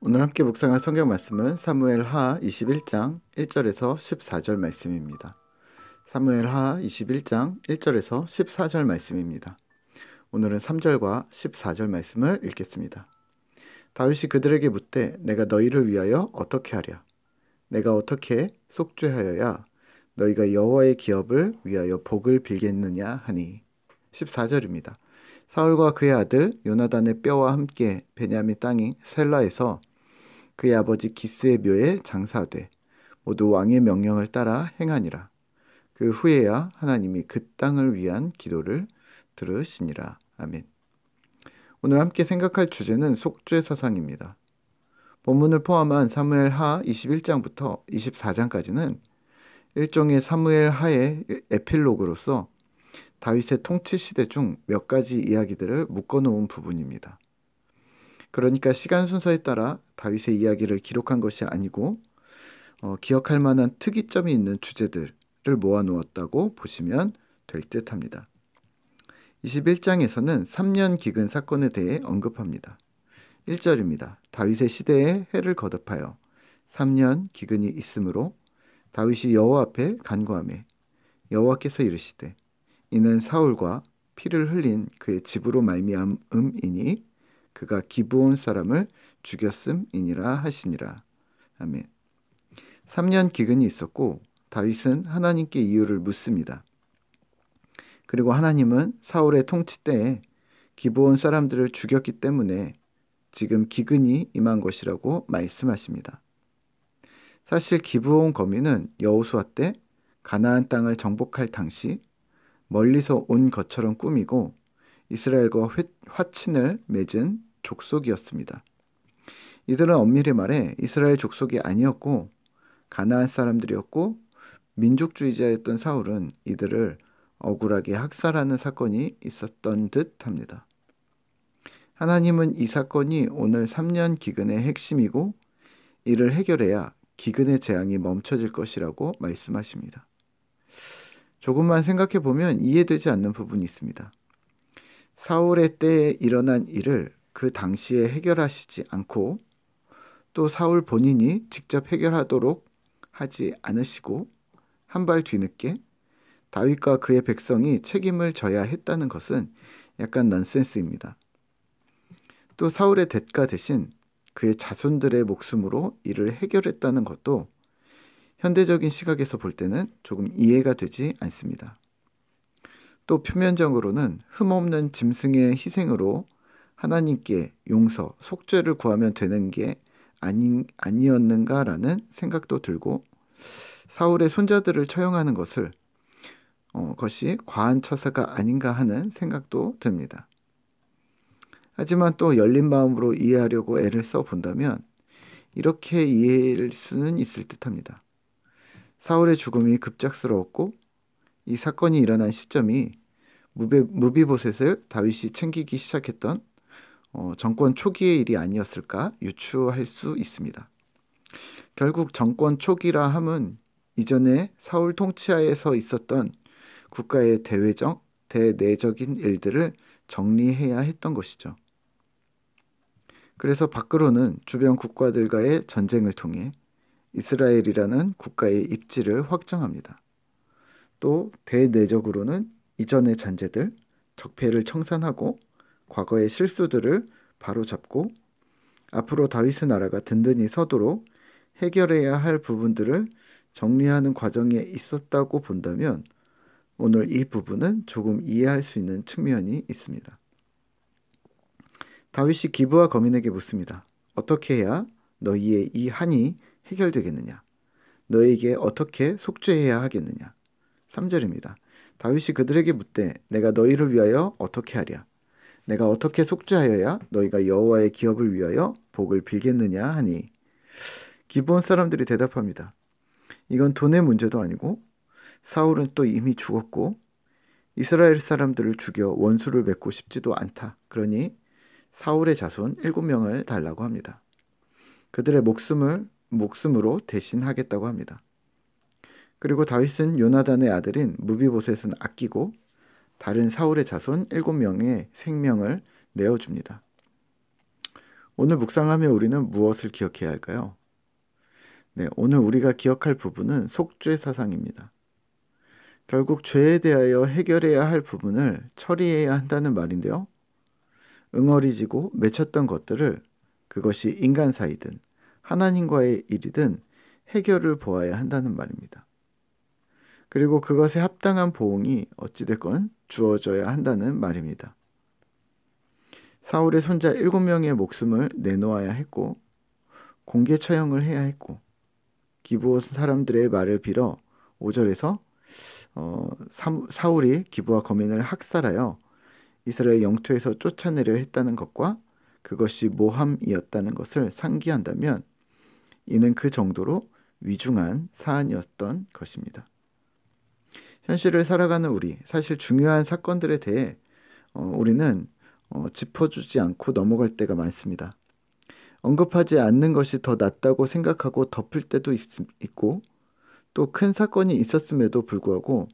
오늘 함께 묵상할 성경 말씀은 사무엘하 21장 1절에서 14절 말씀입니다. 사무엘하 21장 1절에서 14절 말씀입니다. 오늘은 3절과 14절 말씀을 읽겠습니다. 다윗이 그들에게 묻되 내가 너희를 위하여 어떻게 하랴? 내가 어떻게 속죄하여야 너희가 여호와의 기업을 위하여 복을 빌겠느냐 하니. 14절입니다. 사울과 그의 아들 요나단의 뼈와 함께 베냐민 땅인 셀라에서 그의 아버지 기스의 묘에 장사되 모두 왕의 명령을 따라 행하니라. 그 후에야 하나님이 그 땅을 위한 기도를 들으시니라. 아멘. 오늘 함께 생각할 주제는 속죄 사상입니다. 본문을 포함한 사무엘하 21장부터 24장까지는 일종의 사무엘하의 에필로그로서 다윗의 통치 시대 중 몇 가지 이야기들을 묶어놓은 부분입니다. 그러니까 시간 순서에 따라 다윗의 이야기를 기록한 것이 아니고 기억할 만한 특이점이 있는 주제들을 모아놓았다고 보시면 될 듯합니다. 21장에서는 3년 기근 사건에 대해 언급합니다. 1절입니다. 다윗의 시대에 해를 거듭하여 3년 기근이 있으므로 다윗이 여호와 앞에 간구하매 여호와께서 이르시되 이는 사울과 피를 흘린 그의 집으로 말미암음이니 그가 기브온 사람을 죽였음이니라 하시니라. 아멘. 3년 기근이 있었고 다윗은 하나님께 이유를 묻습니다. 그리고 하나님은 사울의 통치 때에 기브온 사람들을 죽였기 때문에 지금 기근이 임한 것이라고 말씀하십니다. 사실 기브온 거민은 여호수아 때 가나안 땅을 정복할 당시 멀리서 온 것처럼 꾸미고 이스라엘과 화친을 맺은 족속이었습니다. 이들은 엄밀히 말해 이스라엘 족속이 아니었고 가나안 사람들이었고 민족주의자였던 사울은 이들을 억울하게 학살하는 사건이 있었던 듯 합니다. 하나님은 이 사건이 오늘 3년 기근의 핵심이고 이를 해결해야 기근의 재앙이 멈춰질 것이라고 말씀하십니다. 조금만 생각해 보면 이해되지 않는 부분이 있습니다. 사울의 때에 일어난 일을 그 당시에 해결하시지 않고 또 사울 본인이 직접 해결하도록 하지 않으시고 한 발 뒤늦게 다윗과 그의 백성이 책임을 져야 했다는 것은 약간 넌센스입니다. 또 사울의 대가 대신 그의 자손들의 목숨으로 이를 해결했다는 것도 현대적인 시각에서 볼 때는 조금 이해가 되지 않습니다. 또 표면적으로는 흠없는 짐승의 희생으로 하나님께 용서, 속죄를 구하면 되는 게 아니었는가라는 생각도 들고 사울의 손자들을 처형하는 것이 과한 처사가 아닌가 하는 생각도 듭니다. 하지만 또 열린 마음으로 이해하려고 애를 써본다면 이렇게 이해할 수는 있을 듯합니다. 사울의 죽음이 급작스러웠고 이 사건이 일어난 시점이 무비보셋을 다윗이 챙기기 시작했던 정권 초기의 일이 아니었을까 유추할 수 있습니다. 결국 정권 초기라 함은 이전에 사울 통치하에서 있었던 국가의 대내적인 일들을 정리해야 했던 것이죠. 그래서 밖으로는 주변 국가들과의 전쟁을 통해 이스라엘이라는 국가의 입지를 확정합니다. 또 대내적으로는 이전의 잔재들, 적폐를 청산하고 과거의 실수들을 바로잡고 앞으로 다윗의 나라가 든든히 서도록 해결해야 할 부분들을 정리하는 과정에 있었다고 본다면 오늘 이 부분은 조금 이해할 수 있는 측면이 있습니다. 다윗이 기브와 거민에게 묻습니다. 어떻게 해야 너희의 이 한이 해결되겠느냐? 너에게 어떻게 속죄해야 하겠느냐? 3절입니다. 다윗이 그들에게 묻되 내가 너희를 위하여 어떻게 하랴? 내가 어떻게 속죄하여야 너희가 여호와의 기업을 위하여 복을 빌겠느냐 하니. 기브온 사람들이 대답합니다. 이건 돈의 문제도 아니고 사울은 또 이미 죽었고 이스라엘 사람들을 죽여 원수를 맺고 싶지도 않다. 그러니 사울의 자손 7명을 달라고 합니다. 그들의 목숨으로 대신하겠다고 합니다. 그리고 다윗은 요나단의 아들인 무비보셋은 아끼고 다른 사울의 자손 7명의 생명을 내어줍니다. 오늘 묵상하며 우리는 무엇을 기억해야 할까요? 네, 오늘 우리가 기억할 부분은 속죄 사상입니다. 결국 죄에 대하여 해결해야 할 부분을 처리해야 한다는 말인데요. 응어리지고 맺혔던 것들을 그것이 인간 사이든 하나님과의 일이든 해결을 보아야 한다는 말입니다. 그리고 그것에 합당한 보응이 어찌됐건 주어져야 한다는 말입니다. 사울의 손자 7명의 목숨을 내놓아야 했고 공개 처형을 해야 했고 기브온 사람들의 말을 빌어 5절에서 사울이 기브와 거민을 학살하여 이스라엘 영토에서 쫓아내려 했다는 것과 그것이 모함이었다는 것을 상기한다면 이는 그 정도로 위중한 사안이었던 것입니다. 현실을 살아가는 우리, 사실 중요한 사건들에 대해 우리는 짚어주지 않고 넘어갈 때가 많습니다. 언급하지 않는 것이 더 낫다고 생각하고 덮을 때도 있고 또 큰 사건이 있었음에도 불구하고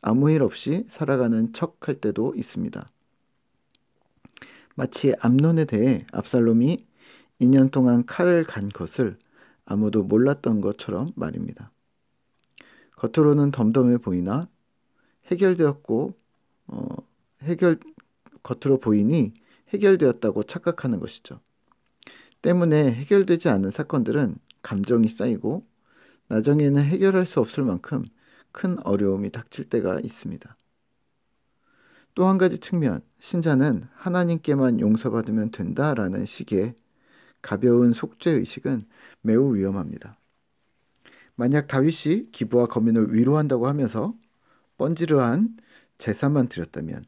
아무 일 없이 살아가는 척 할 때도 있습니다. 마치 암논에 대해 압살롬이 2년 동안 칼을 간 것을 아무도 몰랐던 것처럼 말입니다. 겉으로는 덤덤해 보이나 해결되었고 겉으로 보이니 해결되었다고 착각하는 것이죠. 때문에 해결되지 않은 사건들은 감정이 쌓이고 나중에는 해결할 수 없을 만큼 큰 어려움이 닥칠 때가 있습니다. 또 한 가지 측면, 신자는 하나님께만 용서받으면 된다라는 식의 가벼운 속죄의식은 매우 위험합니다. 만약 다윗이 기브와 거민을 위로한다고 하면서 번지르한 제사만 드렸다면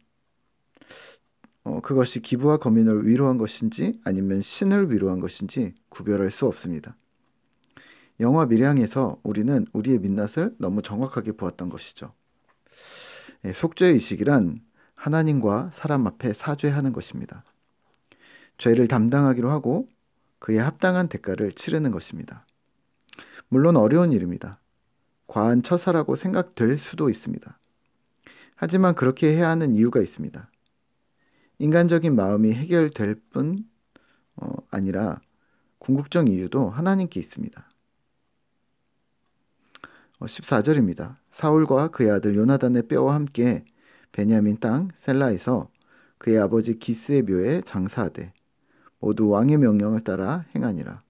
그것이 기브와 거민을 위로한 것인지 아니면 신을 위로한 것인지 구별할 수 없습니다. 영화 밀양에서 우리는 우리의 민낯을 너무 정확하게 보았던 것이죠. 속죄의식이란 하나님과 사람 앞에 사죄하는 것입니다. 죄를 담당하기로 하고 그에 합당한 대가를 치르는 것입니다. 물론 어려운 일입니다. 과한 처사라고 생각될 수도 있습니다. 하지만 그렇게 해야 하는 이유가 있습니다. 인간적인 마음이 해결될 뿐 아니라 궁극적 이유도 하나님께 있습니다. 14절입니다. 사울과 그의 아들 요나단의 뼈와 함께 베냐민 땅 셀라에서 그의 아버지 기스의 묘에 장사하되 모두 왕의 명령을 따라 행하니라.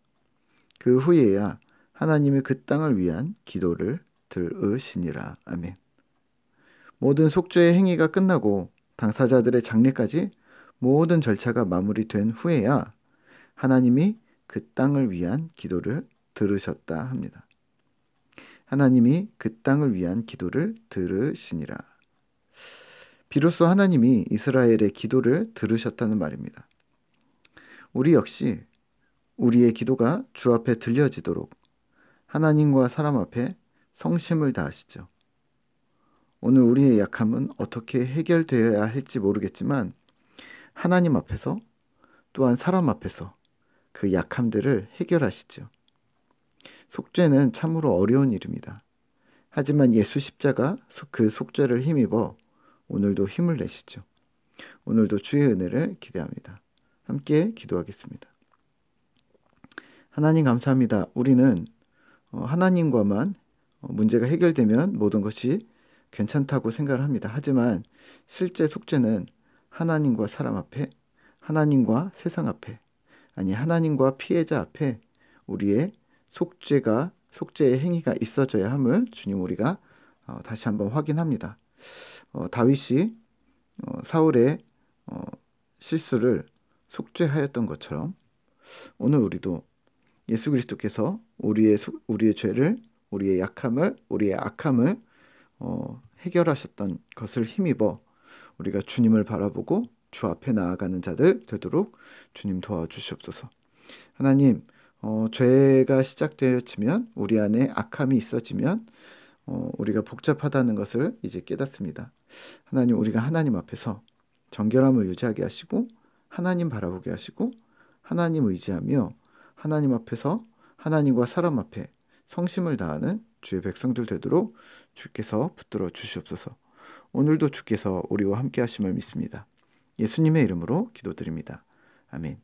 그 후에야 하나님이 그 땅을 위한 기도를 들으시니라. 아멘. 모든 속죄의 행위가 끝나고 당사자들의 장례까지 모든 절차가 마무리된 후에야 하나님이 그 땅을 위한 기도를 들으셨다 합니다. 하나님이 그 땅을 위한 기도를 들으시니라. 비로소 하나님이 이스라엘의 기도를 들으셨다는 말입니다. 우리 역시 우리의 기도가 주 앞에 들려지도록 하나님과 사람 앞에 성심을 다하시죠. 오늘 우리의 약함은 어떻게 해결되어야 할지 모르겠지만 하나님 앞에서 또한 사람 앞에서 그 약함들을 해결하시죠. 속죄는 참으로 어려운 일입니다. 하지만 예수 십자가 그 속죄를 힘입어 오늘도 힘을 내시죠. 오늘도 주의 은혜를 기대합니다. 함께 기도하겠습니다. 하나님 감사합니다. 우리는 하나님과만 문제가 해결되면 모든 것이 괜찮다고 생각을 합니다. 하지만 실제 속죄는 하나님과 사람 앞에, 하나님과 세상 앞에, 아니 하나님과 피해자 앞에 우리의 속죄의 행위가 있어져야 함을 주님 우리가 다시 한번 확인합니다. 다윗이 사울의 실수를 속죄하였던 것처럼 오늘 우리도 예수 그리스도께서 우리의 죄를, 우리의 약함을, 우리의 악함을 해결하셨던 것을 힘입어 우리가 주님을 바라보고 주 앞에 나아가는 자들 되도록 주님 도와주시옵소서. 하나님, 죄가 시작되어지면 우리 안에 악함이 있어지면 우리가 복잡하다는 것을 이제 깨닫습니다. 하나님, 우리가 하나님 앞에서 정결함을 유지하게 하시고 하나님 바라보게 하시고 하나님 의지하며 하나님 앞에서 하나님과 사람 앞에 성심을 다하는 주의 백성들 되도록 주께서 붙들어 주시옵소서. 오늘도 주께서 우리와 함께 하심을 믿습니다. 예수님의 이름으로 기도드립니다. 아멘.